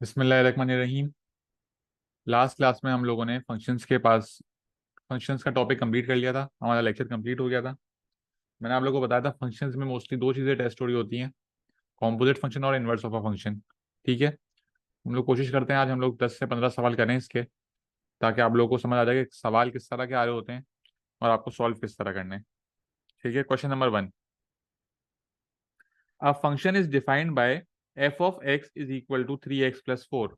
बिस्मिल्लाहिर्रहमानिर्रहीम। Last class में हम लोगों ने फंक्शंस का टॉपिक कंप्लीट कर लिया था। हमारा लेक्चर कंप्लीट हो गया था। मैंने आप लोगों को बताया था फंक्शंस में मोस्टली दो चीज़ें टेस्ट हो रही होती हैं, कॉम्पोजिट फंक्शन और इनवर्स ऑफ अ फंक्शन। ठीक है, हम लोग कोशिश करते हैं आज हम लोग 10 से 15 सवाल करें इसके, ताकि आप लोगों को समझ आ जाए कि सवाल किस तरह के आ रहे होते हैं और आपको सॉल्व किस तरह करने हैं। ठीक है, question number 1। A function is defined by f of x is equal to 3x+4।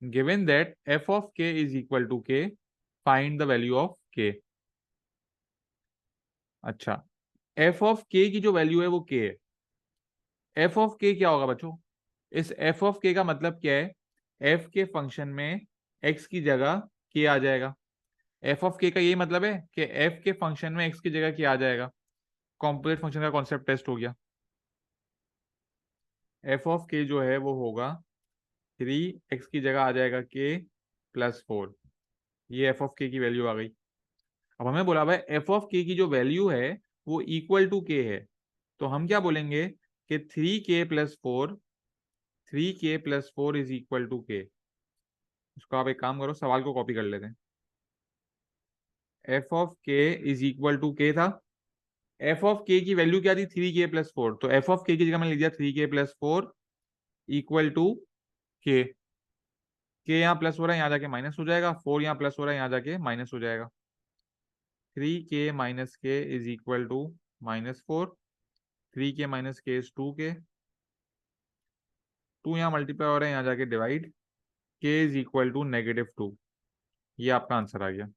Given that f of k is equal to k, find the value of k। अच्छा, f of k की जो value है वो k है। f of k क्या होगा बच्चों? इस f of k का मतलब क्या है? f के फंक्शन में x की जगह k आ जाएगा। f of k का यही मतलब है कि f के फंक्शन में x की जगह k आ जाएगा। कॉम्पोजिट फंक्शन का कॉन्सेप्ट टेस्ट हो गया। f of k जो है वो होगा 3x की जगह आ जाएगा k+4। ये f of k की वैल्यू आ गई। अब हमें बोला भाई एफ ऑफ के की जो वैल्यू है वो इक्वल टू के है, तो हम क्या बोलेंगे कि 3k+4 इज इक्वल टू के। इसको आप एक काम करो, सवाल को कॉपी कर लेते हैं। एफ ऑफ के इज इक्वल टू के था। एफ ऑफ के की वैल्यू क्या थी? 3k+4। तो एफ ऑफ के की जगह मैंने लिख दिया 3k+4 इक्वल टू के। के यहाँ प्लस हो रहा है, यहाँ जाके माइनस हो जाएगा। 4 यहाँ प्लस हो रहा है, यहाँ जाके माइनस हो जाएगा। 3k - k is equal to -4। 3k - k is 2k। 2 यहाँ मल्टीप्लाई हो रहा है, यहाँ जाके divide. k is equal to -2। ये आपका आंसर आ गया।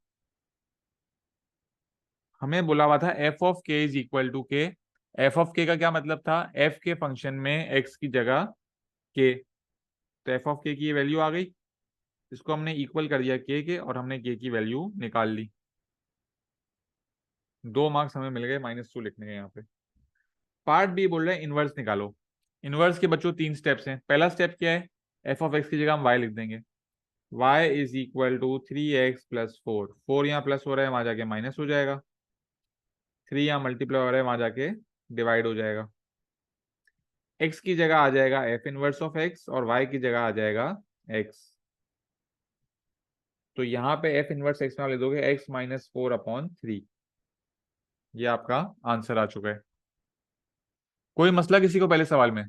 हमें बोला हुआ था एफ ऑफ के इज इक्वल टू के। एफ ऑफ के का क्या मतलब था? एफ के फंक्शन में एक्स की जगह के। तो एफ ऑफ के की ये वैल्यू आ गई। इसको हमने इक्वल कर दिया के और हमने के की वैल्यू निकाल ली। 2 मार्क्स हमें मिल गए, -2 लिखने के यहाँ पे। पार्ट बी बोल रहे हैं इनवर्स निकालो। इनवर्स के बच्चों 3 स्टेप्स हैं। पहला स्टेप क्या है? एफ ऑफ एक्स की जगह हम वाई लिख देंगे। y is equal to 3x+4। 4 यहाँ प्लस हो रहा है, वहां जाके माइनस हो जाएगा। 3 यहाँ मल्टीप्लाई हो रहा है, वहां जाके डिवाइड हो जाएगा। x की जगह आ जाएगा f इनवर्स ऑफ x और y की जगह आ जाएगा x। तो यहाँ पे f इनवर्स x में ले दोगे x-4/3। ये आपका आंसर आ चुका है। कोई मसला किसी को पहले सवाल में?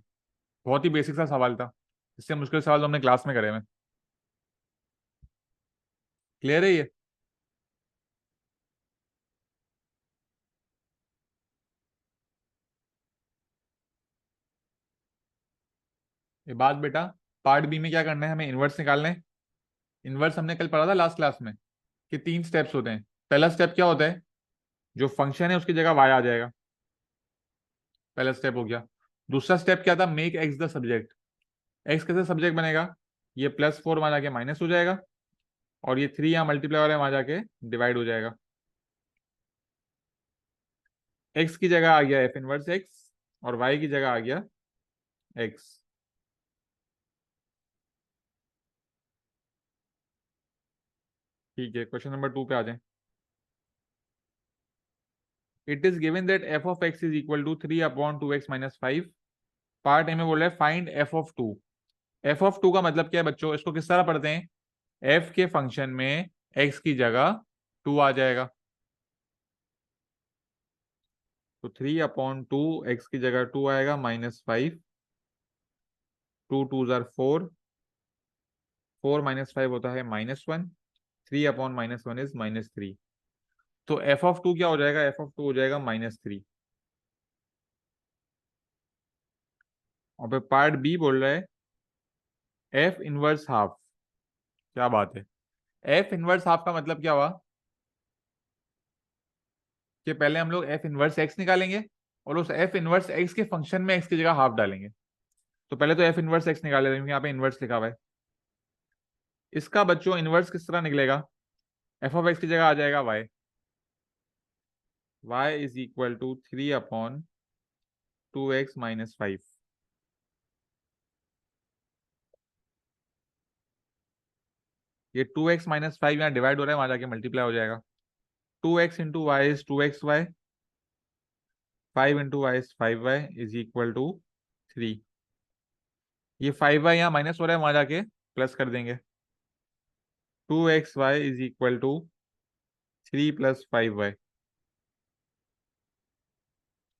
बहुत ही बेसिक सा सवाल था। इससे मुश्किल सवाल तो हमने क्लास में करे हुए। क्लियर है ये? ये बात बेटा, पार्ट बी में क्या करना है? हमें इनवर्स निकालना है। इनवर्स हमने कल पढ़ा था लास्ट क्लास में कि 3 स्टेप्स होते हैं। पहला स्टेप क्या होता है? जो फंक्शन है उसकी जगह y आ जाएगा। पहला स्टेप हो गया। दूसरा स्टेप क्या था? Make x the subject. X कैसे सब्जेक्ट बनेगा? ये +4 वहां जाके माइनस हो जाएगा और ये 3 यहाँ मल्टीप्लाई हो रहा है, वहां जाके डिवाइड हो जाएगा। एक्स की जगह आ गया एफ इनवर्स एक्स और वाई की जगह आ गया एक्स। ठीक है, क्वेश्चन नंबर 2 पे आ जाए। It is given that f of x is equal to 3/2x-5। Part ए में बोल रहा है find f of two. F of two का मतलब क्या है बच्चों? इसको किस तरह पढ़ते हैं? एफ के फंक्शन में एक्स की जगह 2 आ जाएगा। तो 3/2 एक्स की जगह 2 आएगा -5। 2 2 ज़ार 4। 4 - 5 होता है -1। 3/-1 इज -3। तो एफ ऑफ टू क्या हो जाएगा? एफ ऑफ टू हो जाएगा -3। और फिर पार्ट बी बोल रहा है एफ इनवर्स हाफ। क्या बात है! एफ इनवर्स हाफ का मतलब क्या हुआ? कि पहले हम लोग एफ इनवर्स एक्स निकालेंगे और उस एफ इनवर्स एक्स के फंक्शन में एक्स की जगह हाफ डालेंगे। तो पहले तो एफ इनवर्स एक्स निकाले, क्योंकि यहाँ पे इनवर्स लिखा हुआ है। इसका बच्चों इनवर्स किस तरह निकलेगा? एफ ऑफ एक्स की जगह आ जाएगा y. Y is equal to 3/2x-5। ये 2x-5 यहाँ डिवाइड हो रहा है, वहां जाके मल्टीप्लाई हो जाएगा। 2x into y is 2xy। 5 into y is 5y is equal to 3। ये 5y यहाँ माइनस हो रहा है, वहां जाके प्लस कर देंगे। 2xy is equal to 3 + 5y।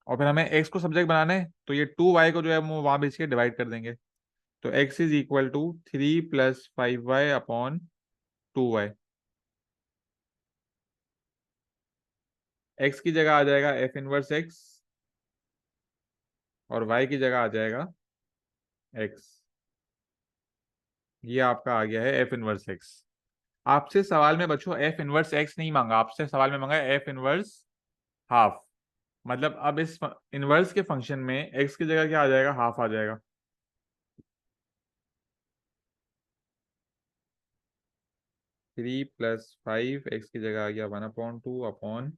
और फिर हमें x को सब्जेक्ट बनाना है, तो ये 2y को जो है वो वहां भेज के डिवाइड कर देंगे। तो x is equal to 3 + 5y/2y। x की जगह आ जाएगा f इनवर्स x, और y की जगह आ जाएगा x। ये आपका आ गया है f इनवर्स x। आपसे सवाल में बच्चों f इनवर्स x नहीं मांगा, आपसे सवाल में मांगा है f इनवर्स हाफ। मतलब अब इस इनवर्स के फंक्शन में x की जगह क्या आ जाएगा, हाफ आ जाएगा। 3 + 5, x की जगह आ गया 1/2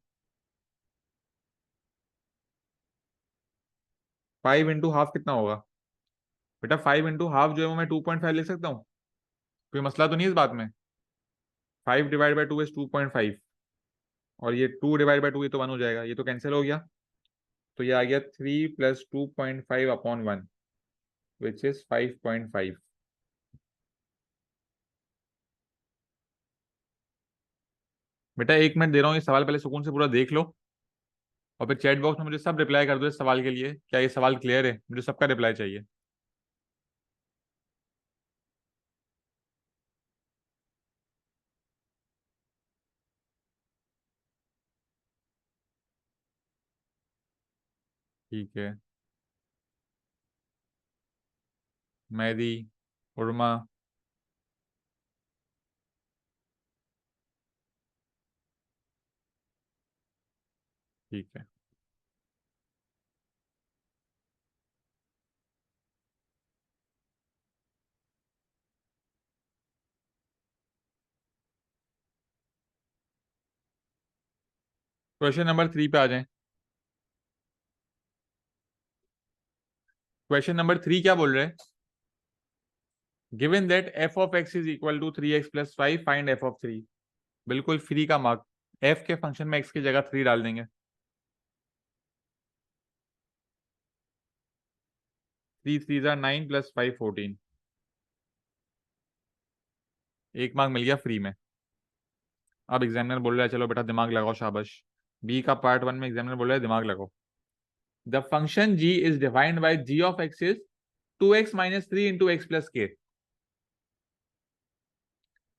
5 × हाफ कितना होगा बेटा? 5 × हाफ जो है वो मैं 2.5 लिख सकता हूँ, कोई मसला तो नहीं है इस बात में। 5 ÷ 2 इज 2.5, और ये 2 ÷ 2 ये तो 1 हो जाएगा, ये तो कैंसिल हो गया। तो ये आ गया 3 + 2.5/1, विच इज 5.5। बेटा 1 मिनट दे रहा हूँ, ये सवाल पहले सुकून से पूरा देख लो, और फिर चैट बॉक्स में मुझे सब रिप्लाई कर दो इस सवाल के लिए। क्या ये सवाल क्लियर है? मुझे सबका रिप्लाई चाहिए। ठीक है। मेहदी, उर्मा। ठीक है। क्वेश्चन नंबर 3 पे आ जाएं। क्वेश्चन नंबर 3 क्या बोल रहे हैं? Given that f(x) is equal to 3x + 5, find f(3)। बिल्कुल फ्री का मार्क। f के फंक्शन में x की जगह 3 डाल देंगे। 3 × 3 = 9 + 5 = 14। एक मार्क मिल गया फ्री में। अब एग्जामिनर बोल रहा है चलो बेटा दिमाग लगाओ, शाबाश। बी का पार्ट 1 में एग्जामिनर बोल रहा है दिमाग लगाओ। The function g is defined bye g(x) is 2x - 3 × x + k।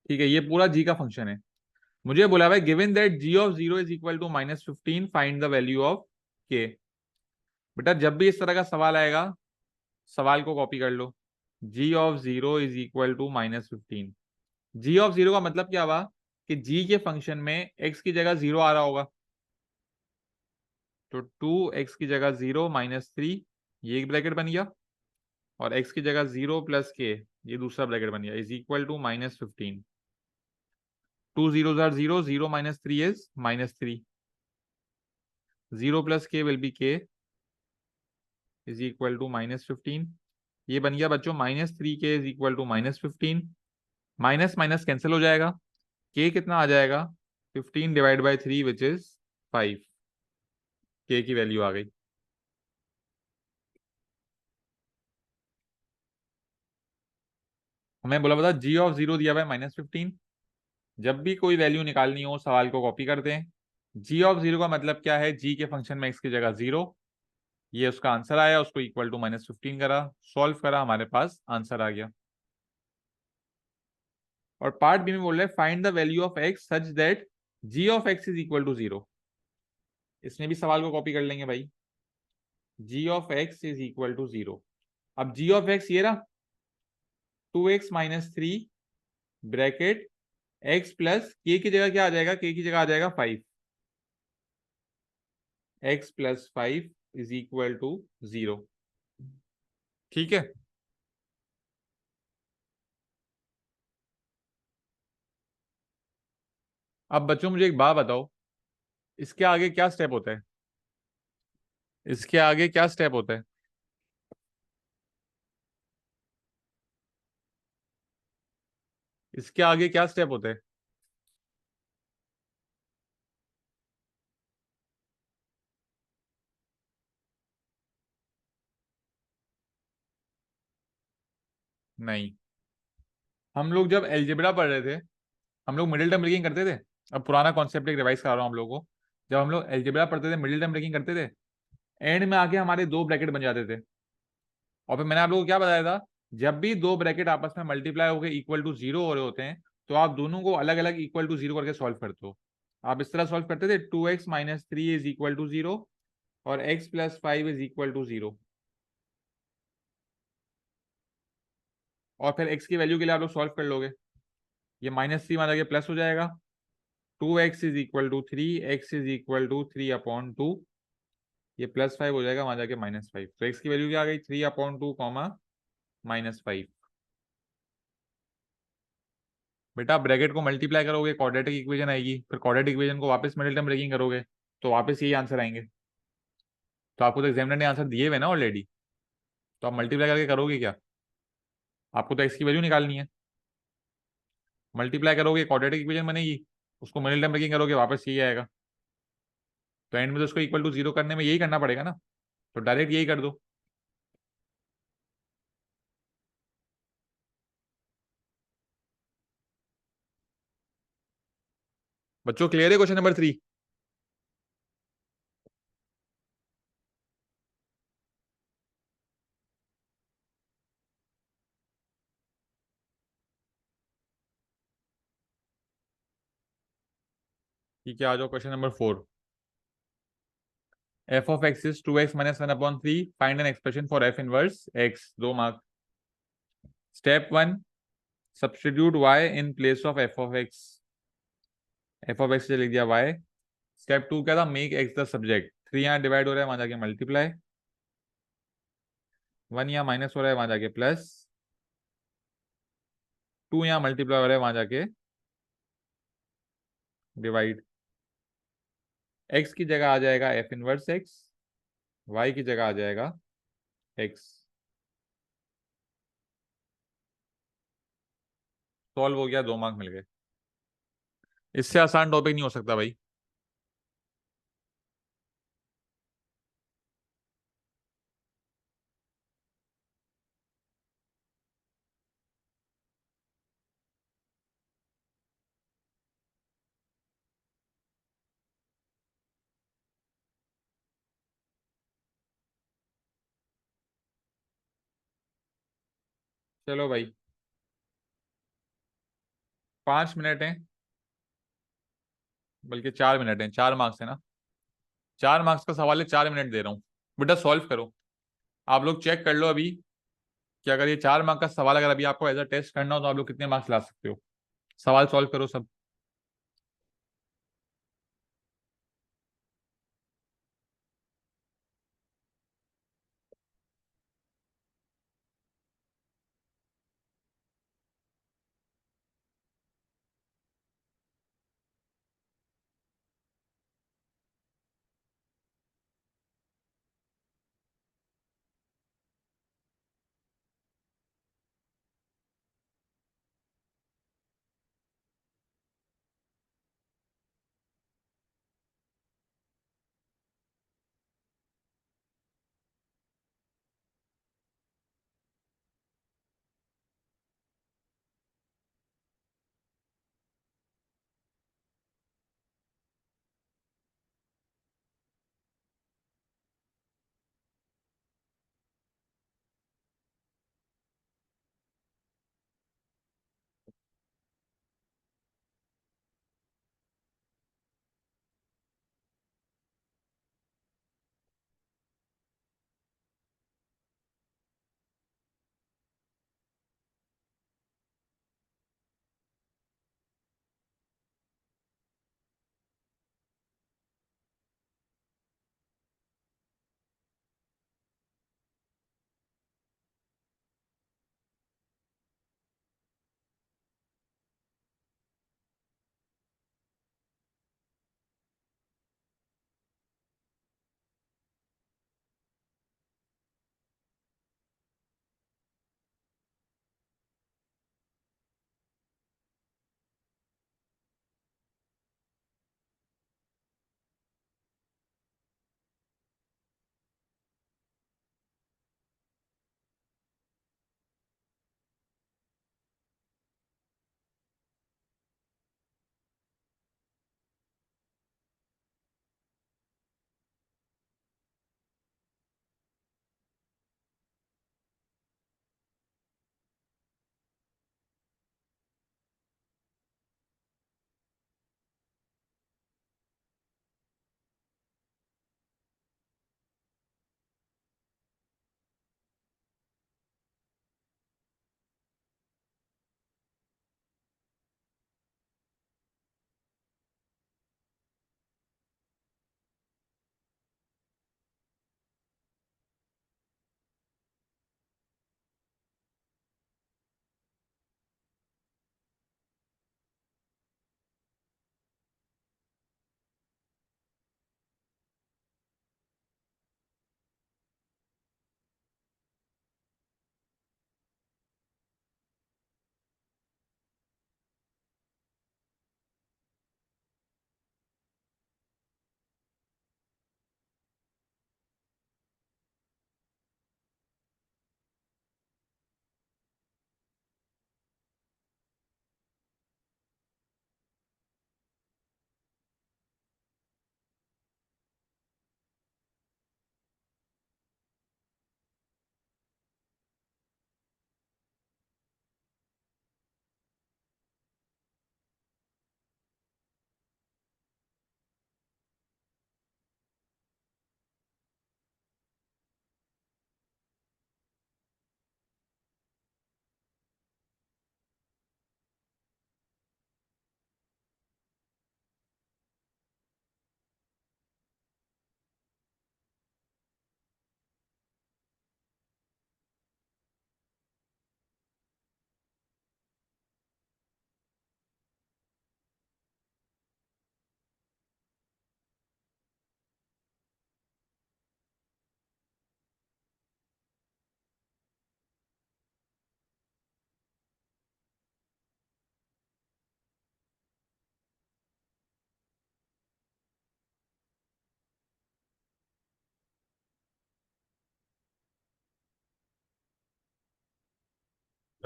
ठीक है, ये पूरा g का फंक्शन है। मुझे बोला भाई given that g(0) is equal to -15, find the value of k। बेटा जब भी इस तरह का सवाल आएगा, सवाल को कॉपी कर लो। g(0) is equal to -15। g(0) का मतलब क्या हुआ कि g के फंक्शन में x की जगह 0 आ रहा होगा, तो 2x की जगह 0 -3, ये एक ब्रैकेट बन गया, और x की जगह 0 + k, ये दूसरा ब्रैकेट बन गया, is equal to -15। 2 zeros are 0, 0 - 3 is -3, 0 + k will be k is equal to -15। ये बन गया बच्चों -3k is equal to -15। Minus minus cancel हो जाएगा, k कितना आ जाएगा 15/3 विच इज 5। k की वैल्यू आ गई। हमें बोला पता g(0) दिया हुआ है -15। जब भी कोई वैल्यू निकालनी हो सवाल को कॉपी करते हैं। g(0) का मतलब क्या है, g के फंक्शन में x की जगह 0, ये उसका आंसर आया, उसको इक्वल टू -15 करा, सॉल्व करा, हमारे पास आंसर आ गया। और पार्ट बी में बोल रहे हैं find the value of x such that g(x) is equal to 0। इसमें भी सवाल को कॉपी कर लेंगे भाई। g(x) is equal to 0। अब g(x) ये रहा 2x - 3 bracket x plus k की जगह क्या आ जाएगा, k की जगह आ जाएगा 5, x + 5 इज इक्वल टू 0। ठीक है। अब बच्चों मुझे एक बात बताओ, इसके आगे क्या स्टेप होता है? इसके आगे क्या स्टेप होता है? इसके आगे क्या स्टेप होता है? नहीं, हम लोग जब एलजेब्रा पढ़ रहे थे, हम लोग मिडिल टर्म ब्रेकिंग करते थे। अब पुराना कॉन्सेप्ट एक रिवाइज करा रहा हूँ हम लोगों को। जब हम लोग एलजेब्रा पढ़ते थे, मिडिल टर्म ब्रेकिंग करते थे, एंड में आके हमारे दो ब्रैकेट बन जाते थे। और फिर मैंने आप लोगों को क्या बताया था, जब भी दो ब्रैकेट आपस में मल्टीप्लाई होकर इक्वल टू जीरो हो रहे होते हैं, तो आप दोनों को अलग अलग इक्वल टू जीरो करके सॉल्व करते हो। आप इस तरह सॉल्व करते थे, 2x - 3 is equal to zero और x + 5 is equal to zero. और फिर x की वैल्यू के लिए आप लोग सॉल्व कर लोगे, ये -3 वहां जाके प्लस हो जाएगा। 2x = 3, x = 3/2, ये +5 हो जाएगा वहां जाके -5। तो x की वैल्यू क्या आ गई, 3/2 -5। बेटा आप ब्रैकेट को मल्टीप्लाई करोगे, क्वाड्रेटिक इक्वेशन आएगी, फिर क्वाड्रेटिक इक्वेशन को वापस मिडिल टर्म ब्रेकिंग करोगे, तो वापस यही आंसर आएंगे। तो आपको तो एग्जामिनर ने आंसर दिए हुए ना ऑलरेडी, तो आप मल्टीप्लाई करके करोगे क्या? आपको तो एक्स की वैल्यू निकालनी है। मल्टीप्लाई करोगे क्वाड्रेटिक इक्वेशन बनेगी, उसको मिडिल टर्म ब्रेकिंग करोगे, वापस यही आएगा। तो एंड में तो उसको इक्वल टू जीरो करने में यही करना पड़ेगा ना, तो डायरेक्ट यही कर दो। बच्चों क्लियर है क्वेश्चन नंबर 3? ठीक है, आ जाओ question number 4। f(x) is 2x - 1/3, find an expression for f inverse x। 2 mark. Step 1, substitute y in place of f(x)। f(x) से लिख दिया y। स्टेप 2 क्या था, मेक x द सब्जेक्ट। 3 यहाँ डिवाइड हो रहा है, वहां जाके मल्टीप्लाई। 1 यहाँ माइनस हो रहा है, वहां जाके प्लस। 2 यहाँ मल्टीप्लाई हो रहा है, वहां जाके डिवाइड। x की जगह आ जाएगा f इनवर्स x, y की जगह आ जाएगा x। सॉल्व हो गया, 2 मार्क मिल गए। इससे आसान टॉपिक नहीं हो सकता भाई। चलो भाई, 5 मिनट है, बल्कि 4 मिनट है, 4 मार्क्स है ना। 4 मार्क्स का सवाल है, 4 मिनट दे रहा हूँ। बेटा सॉल्व करो। आप लोग चेक कर लो अभी कि अगर ये 4 मार्क का सवाल अगर अभी आपको एज अ टेस्ट करना हो, तो आप लोग कितने मार्क्स ला सकते हो। सवाल सॉल्व करो सब।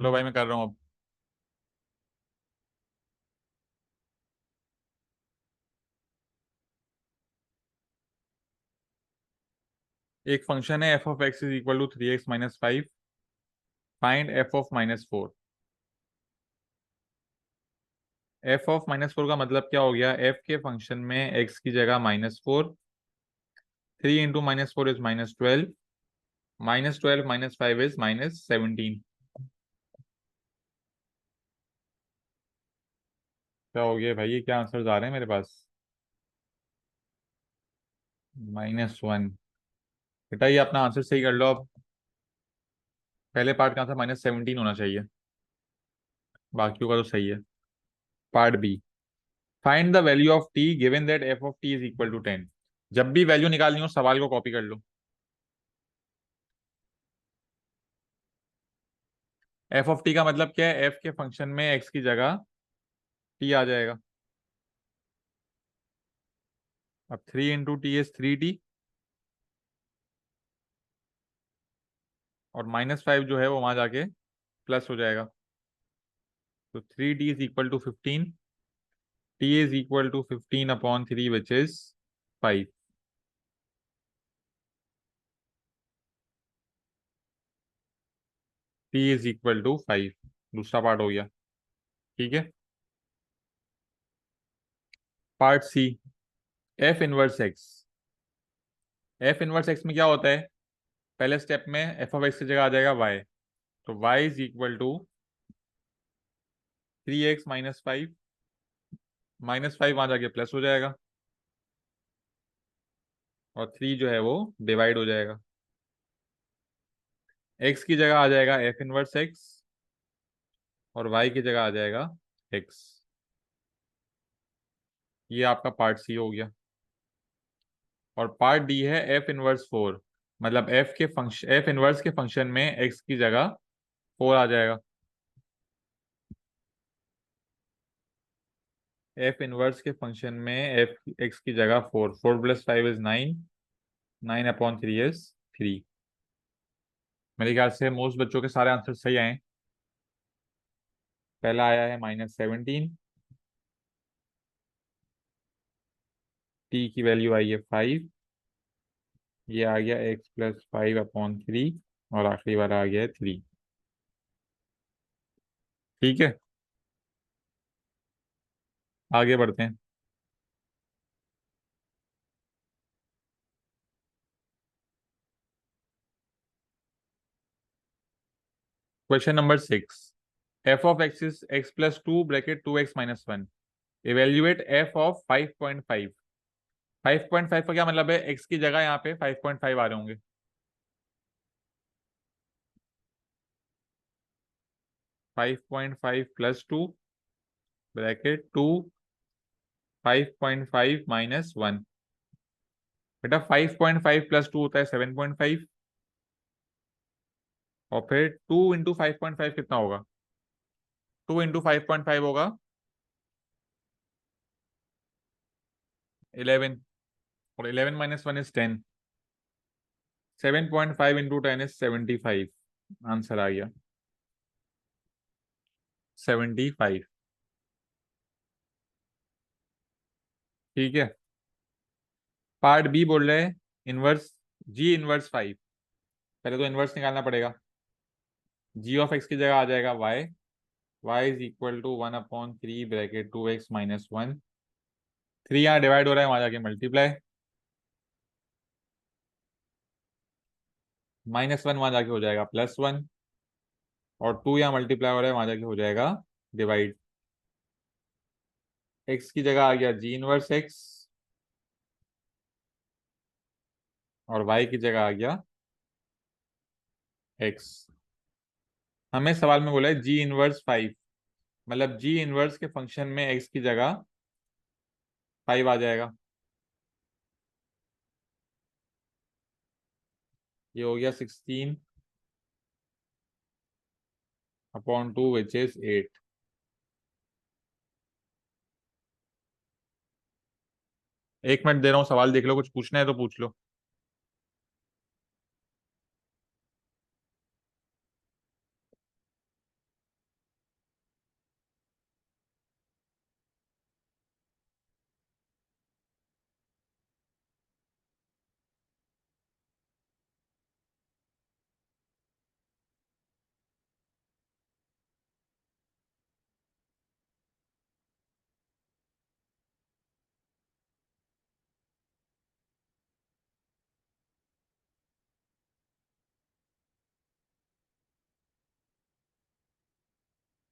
चलो भाई मैं कर रहा हूँ अब। एक फंक्शन है f of x is equal to 3x-5, find f of -4। F of -4 का मतलब क्या हो गया, एफ के फंक्शन में एक्स की जगह -4, 3 × -4 इज -12, -12 -5 इज -17। क्या हो गया भाई, ये क्या आंसर आ रहे हैं मेरे पास? -1। बेटा ये अपना आंसर सही कर लो अब। पहले पार्ट का आंसर -17 होना चाहिए, बाकियों का तो सही है। Part B, find the value of t given that f of t is equal to 10। जब भी वैल्यू निकालनी हो सवाल को कॉपी कर लो। एफ ऑफ टी का मतलब क्या है, एफ के फंक्शन में एक्स की जगह टी आ जाएगा। अब 3 × टी इज 3t, और -5 जो है वो वहां जाके प्लस हो जाएगा। तो 3t is equal to 15, t is equal to 15/3 which is 5। t is equal to 5, दूसरा पार्ट हो गया। ठीक है। Part C, f inverse x. F inverse x में क्या होता है, पहले स्टेप में एफ ऑफ एक्स की जगह आ जाएगा वाई। तो Y is equal to 3x-5, -5 वहां जाके प्लस हो जाएगा, और 3 जो है वो डिवाइड हो जाएगा। एक्स की जगह आ जाएगा एफ इनवर्स एक्स, और वाई की जगह आ जाएगा एक्स। ये आपका पार्ट सी हो गया। और पार्ट डी है एफ इनवर्स 4, मतलब एफ के फंक्शन, एफ इनवर्स के फंक्शन में एक्स की जगह 4 आ जाएगा। एफ इनवर्स के फंक्शन में एफ एक्स की जगह 4, 4 + 5 इज 9, 9/3 इज 3। मेरे ख्याल से मोस्ट बच्चों के सारे आंसर सही आए हैं। पहला आया है -17, टी की वैल्यू आई है 5, ये आ गया x + 5/3, और आखिरी वाला आ गया है 3। ठीक है, आगे बढ़ते हैं। Question number 6, F of x is x + 2 bracket 2x-1, evaluate F of 5.5। 5.5 का क्या मतलब है, x की जगह यहाँ पे 5.5 आ रहे होंगे। 5.5 + 2 ब्रैकेट 2, 5.5 - 1। बेटा 5.5 + 2 होता है 7.5, और फिर 2 × 5.5 कितना होगा, 2 × 5.5 होगा 11, और 11 - 1 इज 10। 7.5 × 10 इज 75। आंसर आ गया 75। ठीक है। पार्ट बी बोल रहे हैं इनवर्स, जी इनवर्स 5। पहले तो इनवर्स निकालना पड़ेगा। जी ऑफ एक्स की जगह आ जाएगा y, y is equal to 1/3 bracket 2x - 1। 3 यहाँ डिवाइड हो रहा है, वहां जाके मल्टीप्लाई, -1 वहां जाके हो जाएगा +1, और 2 यहाँ मल्टीप्लाई हो रहा है, वहां जाके हो जाएगा डिवाइड। एक्स की जगह आ गया जी इनवर्स एक्स, और वाई की जगह आ गया एक्स। हमें सवाल में बोला है जी इनवर्स 5, मतलब जी इनवर्स के फंक्शन में एक्स की जगह 5 आ जाएगा। ये हो गया 16/2 विच इज 8। एक मिनट दे रहा हूँ, सवाल देख लो, कुछ पूछना है तो पूछ लो।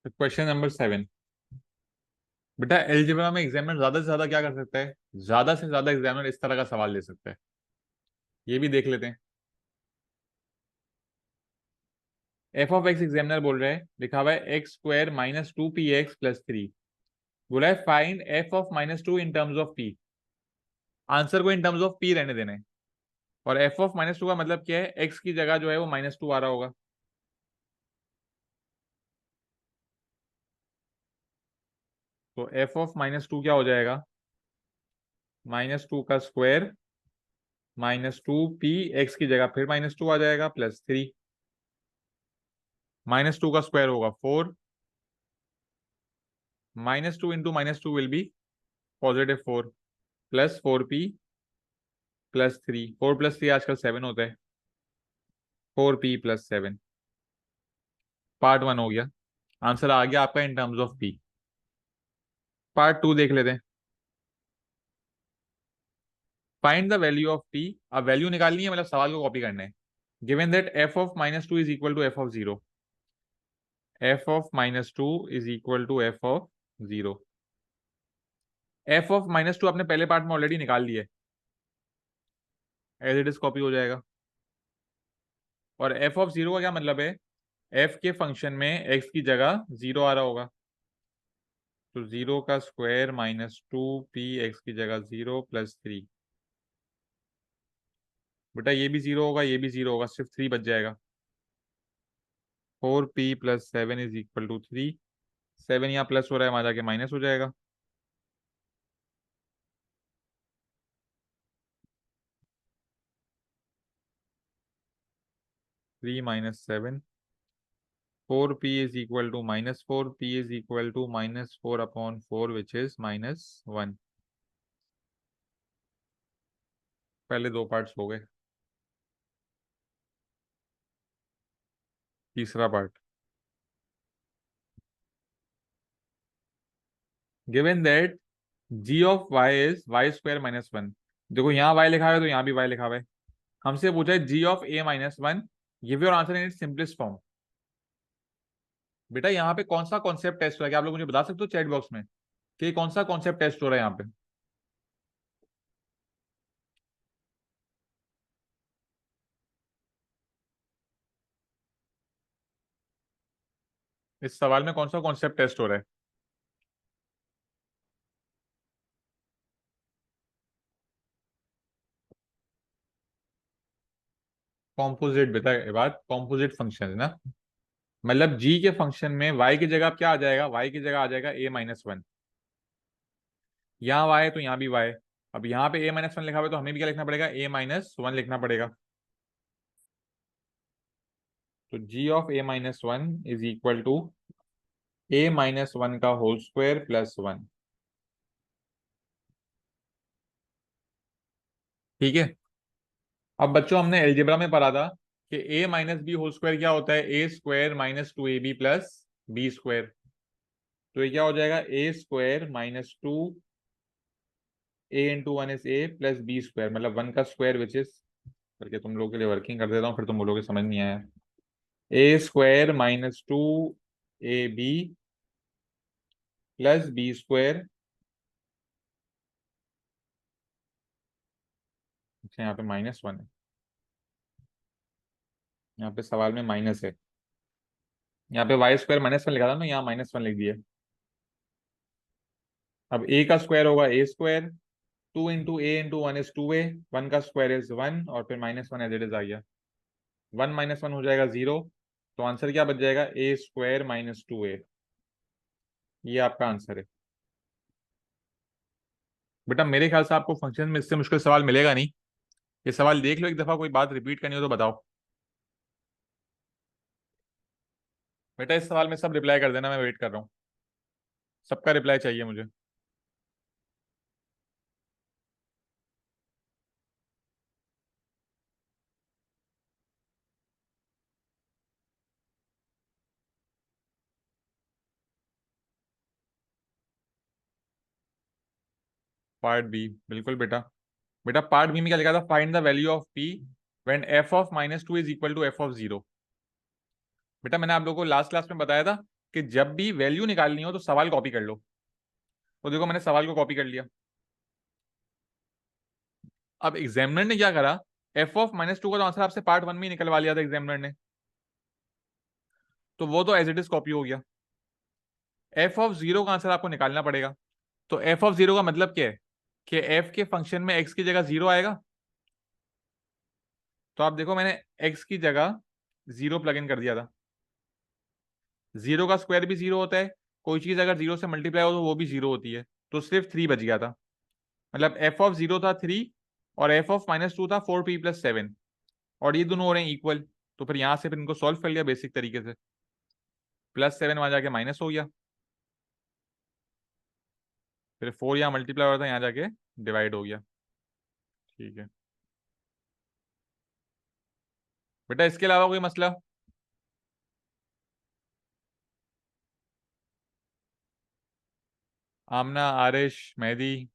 तो क्वेश्चन नंबर 7, बेटा एलजेब्रा में एग्जामिनर ज्यादा से ज्यादा क्या कर सकता है, ज्यादा से ज्यादा एग्जामिनर इस तरह का सवाल दे सकता है। ये भी देख लेते हैं। एफ ऑफ एक्स एग्जामिनर बोल रहे हैं, लिखा हुआ है x square minus to P x plus three. बोला है find f of minus to in terms of P. Answer को इन टर्म्स ऑफ पी रहने देना है। और एफ ऑफ माइनस टू का मतलब क्या है, एक्स की जगह जो है वो माइनस टू आ रहा होगा। तो एफ ऑफ माइनस टू क्या हो जाएगा, माइनस टू का square minus to P, x की जगह फिर माइनस टू आ जाएगा प्लस थ्री। माइनस टू का स्क्वायर होगा four, minus two into minus two will be positive four, plus four p plus three. Four plus three आजकल seven होता है, four p plus seven. Part one हो गया, answer आ गया आपका in terms of P. Part two देख लेते हैं। Find the value of p. अब वैल्यू निकालनी है, मतलब सवाल को कॉपी करना है। Given that f of minus two is equal to f of zero. F of minus two is equal to f of zero. F of minus two आपने पहले पार्ट में ऑलरेडी निकाल लिया है, एज इट इज कॉपी हो जाएगा। और F of zero का क्या मतलब है, एफ के फंक्शन में एक्स की जगह जीरो आ रहा होगा। तो जीरो का square minus to P, x की जगह जीरो प्लस थ्री। बेटा ये भी जीरो होगा, ये भी जीरो होगा, सिर्फ थ्री बच जाएगा। Four p plus seven is equal to three. Seven यहाँ प्लस हो रहा है, वहां जाके माइनस हो जाएगा। Three minus seven, four p is equal to minus four, p is equal to minus four upon four which is minus one. पहले दो पार्ट्स हो गए, तीसरा part. Given that g of y is y square minus one. देखो यहाँ Y लिखा हुआ है तो यहाँ भी वाई लिखा हुआ है। हमसे पूछा है g of a minus one, give your answer in it simplest form. बेटा यहाँ पे कौन सा कॉन्सेप्ट टेस्ट हो रहा है, क्या आप लोग मुझे बता सकते हो चैट बॉक्स में कि कौन सा कॉन्सेप्ट टेस्ट हो रहा है यहाँ पे। इस सवाल में कौन सा कॉन्सेप्ट टेस्ट हो रहा है। कॉम्पोजिट, बेटा ये बात कॉम्पोजिट फंक्शन है ना, मतलब जी के फंक्शन में वाई की जगह अब क्या आ जाएगा, वाई की जगह आ जाएगा ए माइनस वन। यहाँ वाई है तो यहाँ भी वाई। अब यहाँ पे ए माइनस वन लिखा हुआ है तो हमें भी क्या लिखना पड़ेगा, ए माइनस वन लिखना पड़ेगा। तो g of a minus one is equal to a minus one का होल स्क्वायर प्लस वन। ठीक है। अब बच्चों हमने एलजेब्रा में पढ़ा था कि a minus b whole square क्या होता है, a square minus two a b plus b square. तो ये क्या हो जाएगा, a square minus two a into one is a plus b square, मतलब वन का स्क्वायर विच इज, करके तुम लोगों के लिए वर्किंग कर देता हूँ फिर तुम बोलोगे समझ नहीं आया। A square minus two a b plus b square. अच्छा यहाँ पे माइनस वन है, यहाँ पे सवाल में माइनस है। यहाँ पे वाई स्क्वायर माइनस वन लिखा था ना, यहाँ माइनस वन लिख दिया। अब ए का स्क्वायर होगा a square, two into a into one is two a, one का स्क्वायर इज वन और फिर minus one as it is आ गया। वन माइनस वन हो जाएगा जीरो। तो आंसर क्या बच जाएगा, ए स्क्वायर माइनस टू ए। ये आपका आंसर है। बेटा मेरे ख्याल से आपको फंक्शन में इससे मुश्किल सवाल मिलेगा नहीं। ये सवाल देख लो एक दफा, कोई बात रिपीट करनी हो तो बताओ। बेटा इस सवाल में सब रिप्लाई कर देना, मैं वेट कर रहा हूँ, सबका रिप्लाई चाहिए मुझे। पार्ट बी, बिल्कुल बेटा। बेटा पार्ट बी में क्या लिखा था, find the value of p when f of minus two is equal to f of zero. बेटा मैंने आप लोगों को लास्ट क्लास में बताया था कि जब भी वैल्यू निकालनी हो तो सवाल कॉपी कर लो। तो देखो मैंने सवाल को कॉपी कर लिया। अब एग्जामिनर ने क्या करा, f(-2) का तो आंसर आपसे पार्ट 1 में ही निकलवा लिया था एग्जामिनर ने, तो वो तो एज इट इज कॉपी हो गया। f(0) का आंसर आपको निकालना पड़ेगा। तो f(0) का मतलब क्या है कि f के फंक्शन में x की जगह 0 आएगा। तो आप देखो मैंने x की जगह 0 प्लग इन कर दिया था। 0 का स्क्वायर भी 0 होता है, कोई चीज अगर 0 से मल्टीप्लाई हो तो वो भी 0 होती है, तो सिर्फ 3 बच गया था। मतलब f(0) था 3 और f(-2) था 4p+7, और ये दोनों हो रहे हैं इक्वल। तो फिर यहां से फिर इनको सॉल्व कर लिया बेसिक तरीके से, +7 वहां जाके माइनस हो गया, फिर 4 यहाँ मल्टीप्लाई हो रहा था, यहाँ जाके डिवाइड हो गया। ठीक है बेटा, इसके अलावा कोई मसला? आमना, आरिश, मेहदी।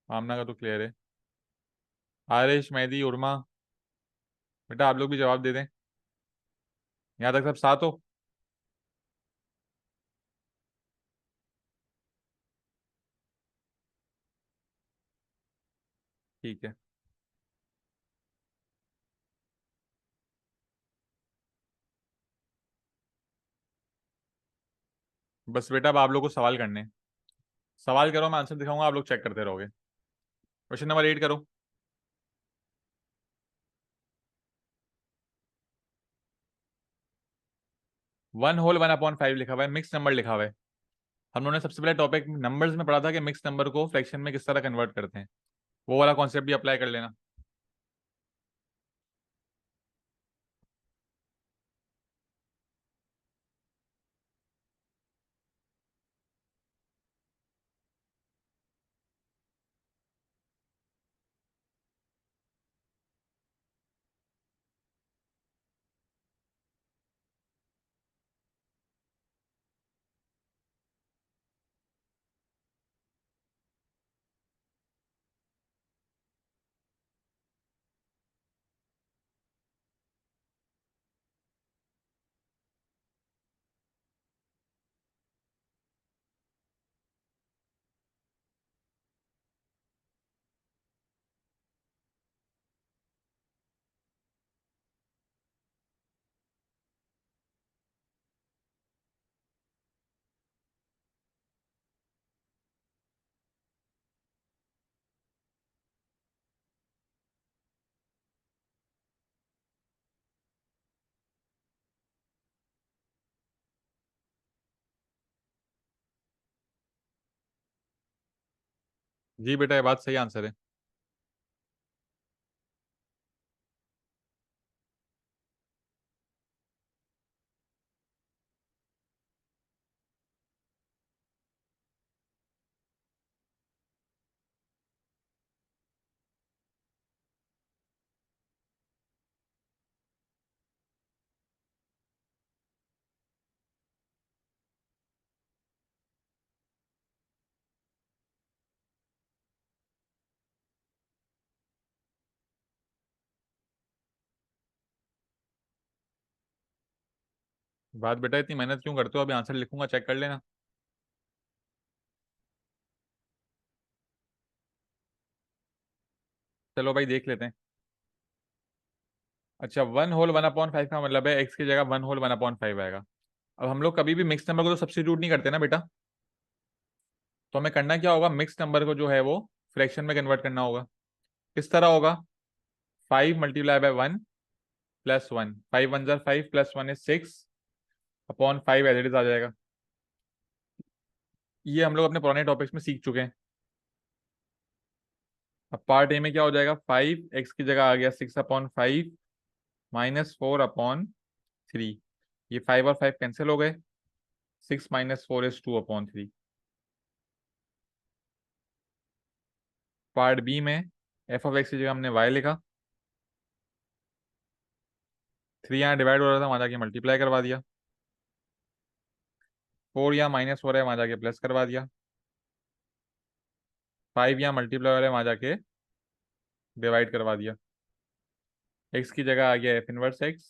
आमना का तो क्लियर है। आरिश, मेहदी, उर्मा, बेटा आप लोग भी जवाब दे दें। यहाँ तक सब साथ हो? ठीक है। बस बेटा अब आप लोग को सवाल करने हैं। सवाल करो, मैं आंसर दिखाऊंगा, आप लोग चेक करते रहोगे। क्वेश्चन नंबर 8 करो। 1/1/5 लिखा हुआ है, मिक्स नंबर लिखा हुआ है। हम लोगों ने सबसे पहले टॉपिक नंबर्स में पढ़ा था कि मिक्स नंबर को फ्रैक्शन में किस तरह कन्वर्ट करते हैं। वो वाला कॉन्सेप्ट भी अप्लाई कर लेना। जी बेटा, ये बात सही आंसर है। बात बेटा, इतनी मेहनत क्यों करते हो? अभी आंसर लिखूंगा, चेक कर लेना। चलो भाई देख लेते हैं। अच्छा, 1/1/5 का मतलब है x की जगह 1/1/5 आएगा। अब हम लोग कभी भी मिक्स नंबर को तो सब्स्टिट्यूट नहीं करते ना बेटा, तो हमें करना क्या होगा, मिक्स नंबर को जो है वो फ्रैक्शन में कन्वर्ट करना होगा। किस तरह होगा? 5 × 1 + 1, 5 × 1 = 5 + 1 = 6/5 एज इट इज आ जाएगा। ये हम लोग अपने पुराने टॉपिक्स में सीख चुके हैं। अब पार्ट ए में क्या हो जाएगा, 5 x की जगह आ गया 6/5 -4/3। ये 5 और 5 कैंसिल हो गए, 6 - 4 = 2/3। पार्ट बी में f(x) की जगह हमने y लिखा, 3 यहाँ डिवाइड हो रहा था, वहां जाके मल्टीप्लाई करवा दिया, 4 यहाँ माइनस हो रहा है, वहां जाके प्लस करवा दिया, 5 यहाँ मल्टीप्लाई हो रहा है, वहां जाके डिवाइड करवा दिया। x की जगह आ गया f−1x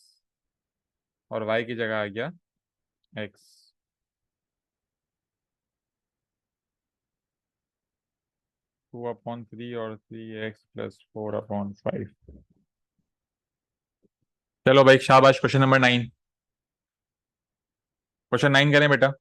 और y की जगह आ गया एक्स। 2/3 और 3x + 4/5। चलो भाई शाबाश, क्वेश्चन नंबर 9। क्वेश्चन 9 करें बेटा।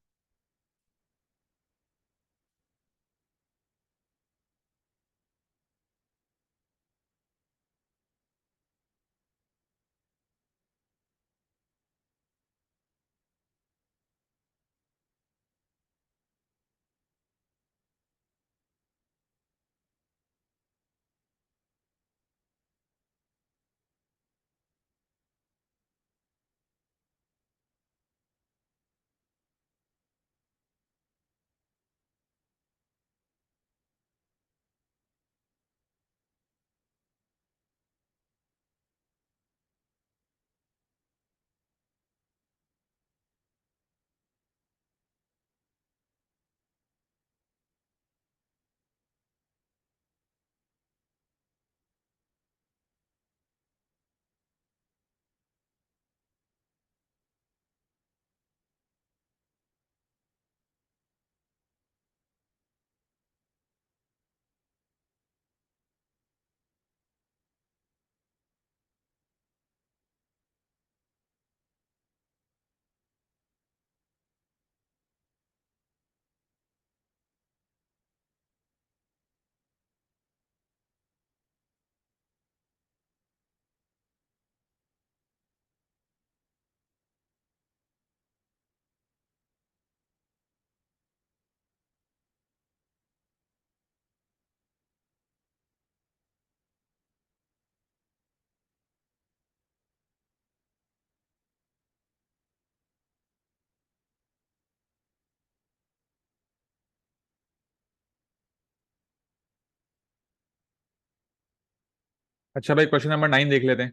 अच्छा भाई क्वेश्चन नंबर 9 देख लेते हैं।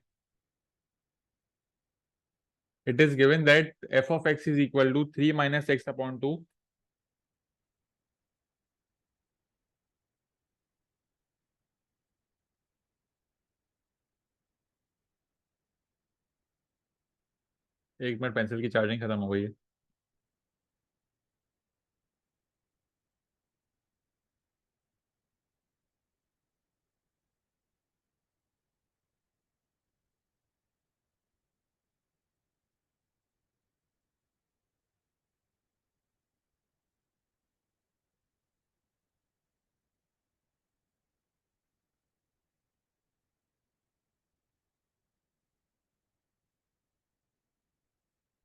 It is given that f(x) is equal to 3 - x/2। एक मिनट, पेंसिल की चार्जिंग खत्म हो गई है।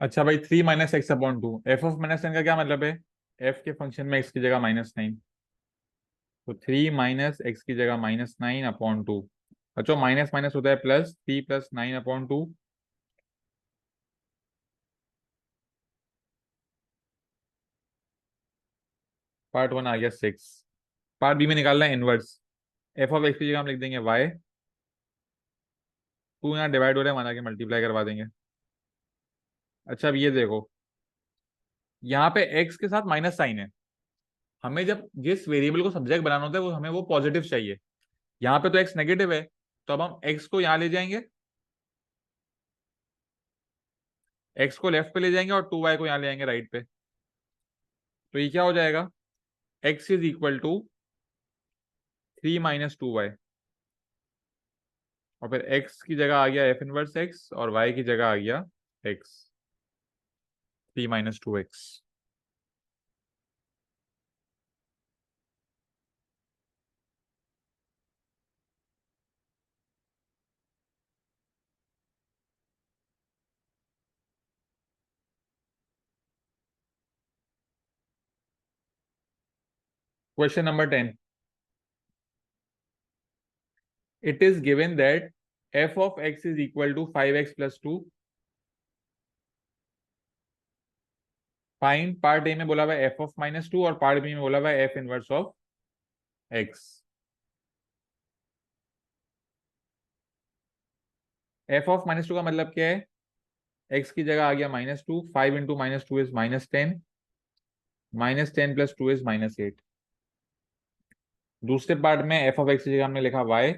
अच्छा भाई 3 - x/2, f(-n) का क्या मतलब है? f के फंक्शन में x की जगह -9, तो 3 - x की जगह -9/2। अच्छा माइनस माइनस होता है प्लस, 3 + 9/2। पार्ट 1 आ गया 6। पार्ट बी में निकालना है इनवर्स। f(x) की जगह हम लिख देंगे y। 2 यहाँ डिवाइड हो रहा है, माना कि मल्टीप्लाई करवा देंगे। अच्छा अब ये देखो, यहाँ पे x के साथ माइनस साइन है। हमें जब जिस वेरिएबल को सब्जेक्ट बनाना होता है वो हमें वो पॉजिटिव चाहिए। यहाँ पे तो x नेगेटिव है, तो अब हम x को यहाँ ले जाएंगे, x को लेफ्ट पे ले जाएंगे और 2y को यहाँ ले आएंगे राइट पे। तो ये क्या हो जाएगा? x is equal to 3 - 2y। और फिर x की जगह आ गया f−1x और y की जगह आ गया x, 3 - 2x। Question number 10। It is given that f(x) is equal to 5x + 2। Find, part ए में बोला हुआ है f(-2) और पार्ट बी में बोला हुआ है f(−x)। f(-2) का मतलब क्या है? x की जगह आ गया -2, 5 × -2 इज -10, -10 + 2 इज -8। दूसरे पार्ट में f(x) की जगह हमने लिखा y।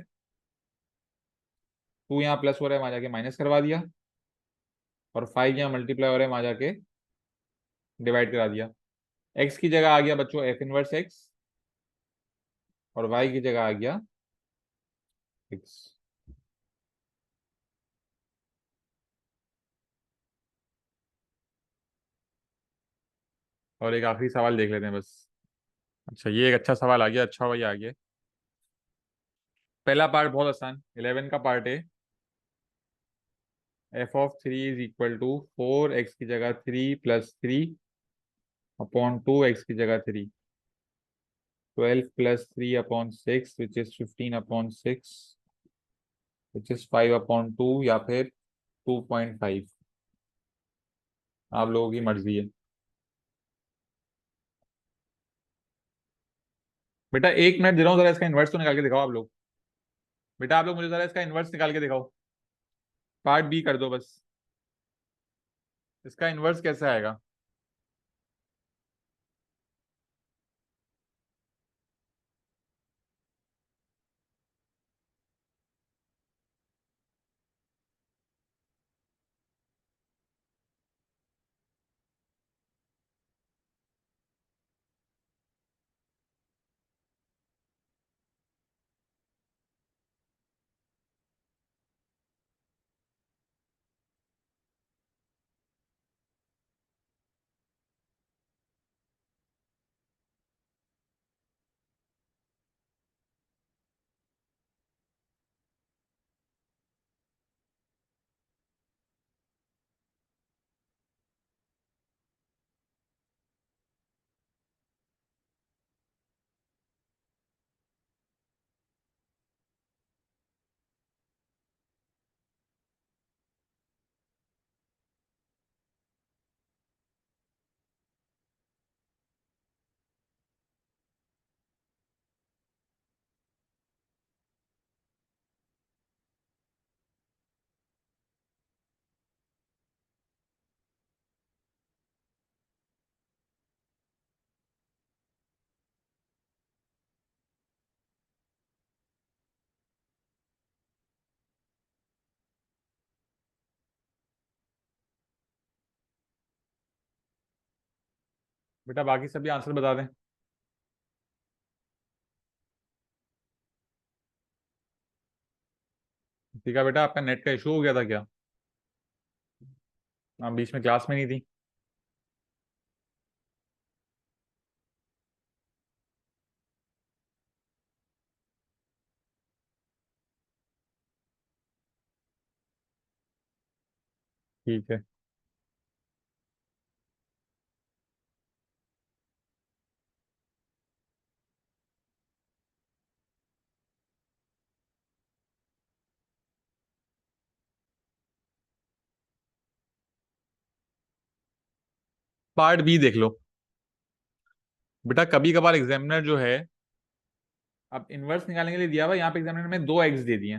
2 यहाँ प्लस हो रहा है, वहां जाके माइनस करवा दिया, और 5 यहाँ मल्टीप्लाई हो रहा है, वहां जाके डिवाइड करा दिया। एक्स की जगह आ गया बच्चों एफ इनवर्स एक्स, और वाई की जगह आ गया एक्स। और एक आखिरी सवाल देख लेते हैं बस। अच्छा, ये एक अच्छा सवाल आ गया, अच्छा वही आ गया। पहला पार्ट बहुत आसान, 11 का पार्ट है। F of three is equal to 4x की जगह 3 + 3 अपॉन 2x की जगह 3, 12 + 3/6 विच इज 15/6 विच इज 5/2 या फिर 2.5। आप लोगों की मर्जी है। बेटा 1 मिनट दे रहा हूँ, जरा इसका इन्वर्स तो निकाल के दिखाओ आप लोग। बेटा आप लोग मुझे जरा इसका इन्वर्स निकाल के दिखाओ। पार्ट बी कर दो बस। इसका इन्वर्स कैसे आएगा? बेटा बाकी सभी आंसर बता दें। ठीक है बेटा, आपका नेट का इशू हो गया था क्या? आप बीच में क्लास में नहीं थी? ठीक है। पार्ट बी देख लो। बेटा कभी कभार एग्जामिनर जो है, अब इनवर्स निकालने के लिए दिया हुआ, यहाँ पे एग्जामिनर में 2x दे दिए।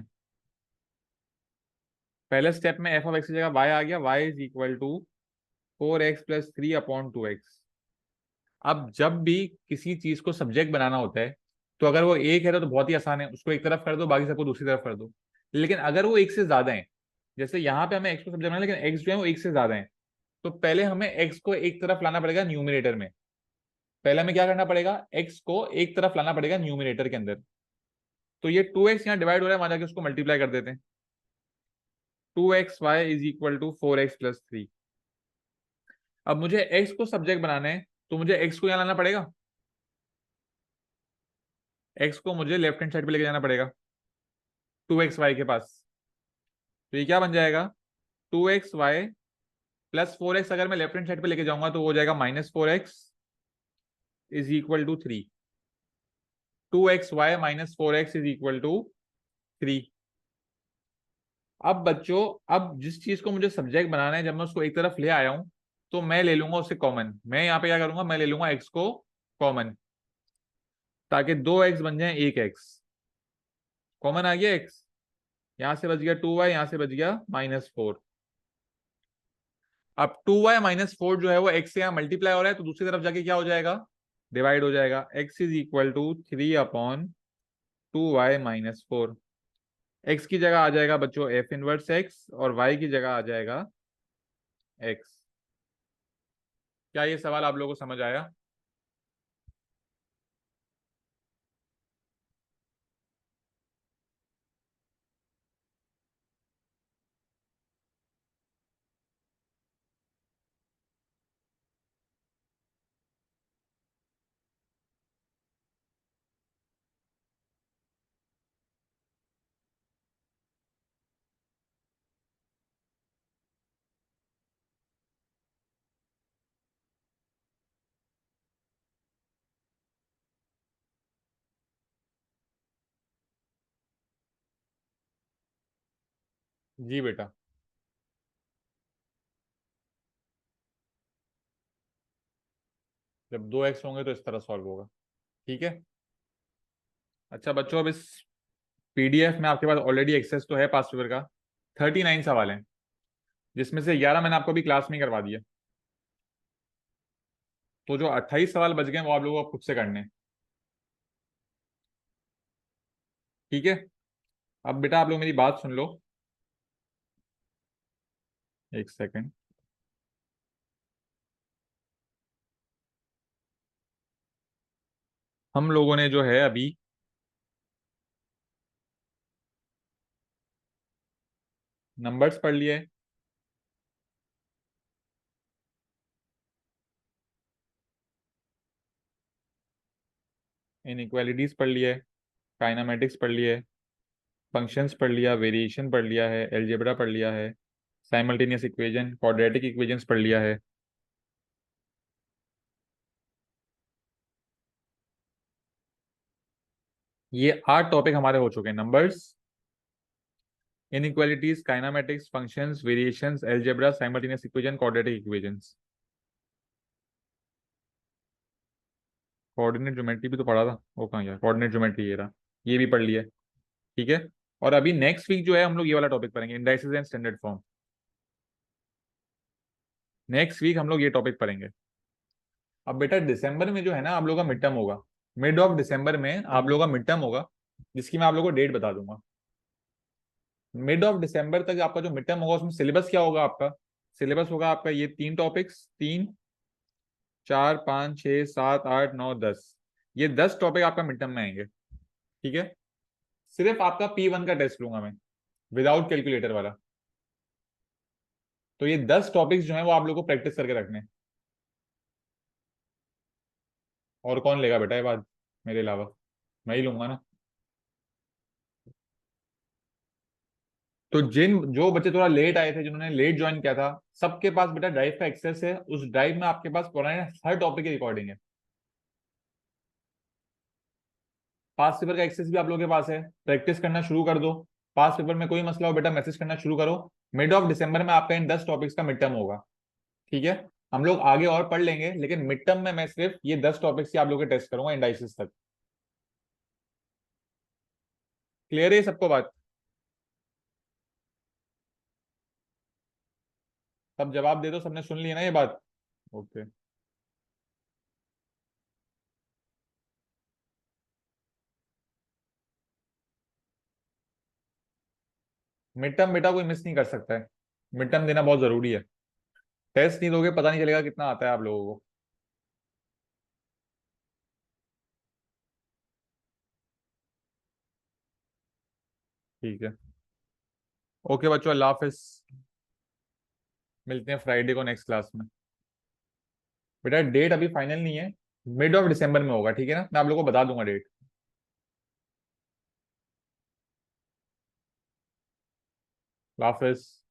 पहले स्टेप में एफ ऑफ एक्स की जगह y आ गया, y is equal to 4x + 3/2x। अब जब भी किसी चीज को सब्जेक्ट बनाना होता है, तो अगर वो एक है तो बहुत ही आसान है, उसको एक तरफ कर दो, बाकी सबको दूसरी तरफ कर दो। लेकिन अगर वो एक से ज्यादा है, जैसे यहाँ पे हमें एक्स को सब्जेक्ट बनाना है लेकिन एक्स जो है वो एक से ज्यादा है, तो पहले हमें एक्स को एक तरफ लाना पड़ेगा न्यूमिनेटर में। पहले हमें क्या करना पड़ेगा, एक्स को एक तरफ लाना पड़ेगा न्यूमिनेटर के अंदर। तो ये 2x यहाँ डिवाइड हो रहा है, वहां जाके उसको मल्टीप्लाई कर देते हैं। 2xy is equal to 4x + 3। अब मुझे x को सब्जेक्ट बनाना है, तो मुझे x को यहाँ लाना पड़ेगा, x को मुझे लेफ्ट हैंड साइड पे लेके जाना पड़ेगा 2xy के पास। तो ये क्या बन जाएगा, 2xy + 4x। अगर मैं लेफ्ट हैंड साइड पे लेके जाऊंगा तो हो जाएगा -4x is equal to 3। 2xy - 4x is equal to 3। अब बच्चों, अब जिस चीज को मुझे सब्जेक्ट बनाना है, जब मैं उसको एक तरफ ले आया हूं, तो मैं ले लूंगा उससे कॉमन। मैं यहाँ पे क्या करूंगा, मैं ले लूंगा x को कॉमन, ताकि 2x बन जाए 1x। कॉमन आ गया x, यहां से बच गया 2y, यहां से बच गया -4। अब 2y - 4 जो है वो x से यहाँ मल्टीप्लाई हो रहा है, तो दूसरी तरफ जाके क्या हो जाएगा, डिवाइड हो जाएगा। x is equal to 3/2y - 4। x की जगह आ जाएगा बच्चों f इनवर्स x, और y की जगह आ जाएगा x। क्या ये सवाल आप लोगों को समझ आया? जी बेटा। जब 2x होंगे तो इस तरह सॉल्व होगा। ठीक है। अच्छा बच्चों, अब इस पीडीएफ में आपके पास ऑलरेडी एक्सेस तो है पास्ट पेपर का। 39 सवाल हैं, जिसमें से 11 मैंने आपको अभी क्लास में ही करवा दिया। तो जो 28 सवाल बच गए हैं, वो आप लोगों को खुद से करने हैं। ठीक है। अब बेटा आप लोग मेरी बात सुन लो। एक सेकंड। हम लोगों ने जो है अभी नंबर्स पढ़ लिए, इनइक्वालिटीज पढ़ लिए, काइनामेटिक्स पढ़ लिए, फंक्शंस पढ़ लिया, वेरिएशन पढ़ लिया है, एलजेब्रा पढ़ लिया है, साइमल्टेनियस इक्वेशन, क्वाड्रेटिक इक्वेशंस पढ़ लिया है। ये 8 टॉपिक हमारे हो चुके हैं। Numbers, inequalities, kinematics, functions, variations, algebra, simultaneous equation, quadratic equations. Coordinate geometry भी तो पढ़ा था, वो कहाँ गया? कोऑर्डिनेट ज्योमेट्री ये रहा, ये भी पढ़ लिया। ठीक है। और अभी नेक्स्ट वीक जो है हम लोग ये वाला टॉपिक पढ़ेंगे, indices and standard form. Next week हम लोग ये टॉपिक पढ़ेंगे। अब बेटा दिसंबर में जो है ना आप लोगों का मिड टर्म होगा। मिड ऑफ दिसंबर में आप लोगों का मिड टर्म होगा, जिसकी मैं आप लोगों को डेट बता दूंगा। मिड ऑफ दिसंबर तक आपका जो मिड टर्म होगा, उसमें सिलेबस क्या होगा आपका? सिलेबस होगा आपका ये 3 टॉपिक्स, 3, 4, 5, 6, 7, 8, 9, 10। ये 10 टॉपिक आपका मिड टर्म में आएंगे। ठीक है। सिर्फ आपका P1 का टेस्ट लूंगा मैं, विदाउट कैलकुलेटर वाला। तो ये 10 टॉपिक्स जो है वो आप लोगों को प्रैक्टिस करके रखने हैं। और कौन लेगा बेटा ये बात मेरे अलावा? मैं ही लूंगा ना। तो जिन जो बच्चे थोड़ा लेट आए थे, जिन्होंने लेट ज्वाइन किया था, सबके पास बेटा ड्राइव का एक्सेस है। उस ड्राइव में आपके पास पुराने हर टॉपिक की रिकॉर्डिंग है। पास पेपर का एक्सेस भी आप लोगों के पास है। प्रैक्टिस करना शुरू कर दो। पास पेपर में कोई मसला हो बेटा मैसेज करना शुरू करो। मिड ऑफ दिसंबर में आपका इन 10 टॉपिक्स का मिड टर्म होगा। ठीक है। हम लोग आगे और पढ़ लेंगे, लेकिन मिड टर्म में मैं सिर्फ ये 10 टॉपिक्स की आप लोगों के टेस्ट करूंगा इंडाइसिस तक। क्लियर है सबको बात? सब जवाब दे दो, सबने सुन लिया ना ये बात? ओके। मिड टर्म बेटा कोई मिस नहीं कर सकता है। मिड टर्म देना बहुत जरूरी है। टेस्ट नहीं दोगे पता नहीं चलेगा कितना आता है आप लोगों को। ठीक है। ओके बच्चों, अल्लाह हाफिज। मिलते हैं फ्राइडे को नेक्स्ट क्लास में। बेटा डेट अभी फाइनल नहीं है, मिड ऑफ दिसंबर में होगा। ठीक है ना, मैं आप लोगों को बता दूंगा डेट। अल्लाह हाफिज।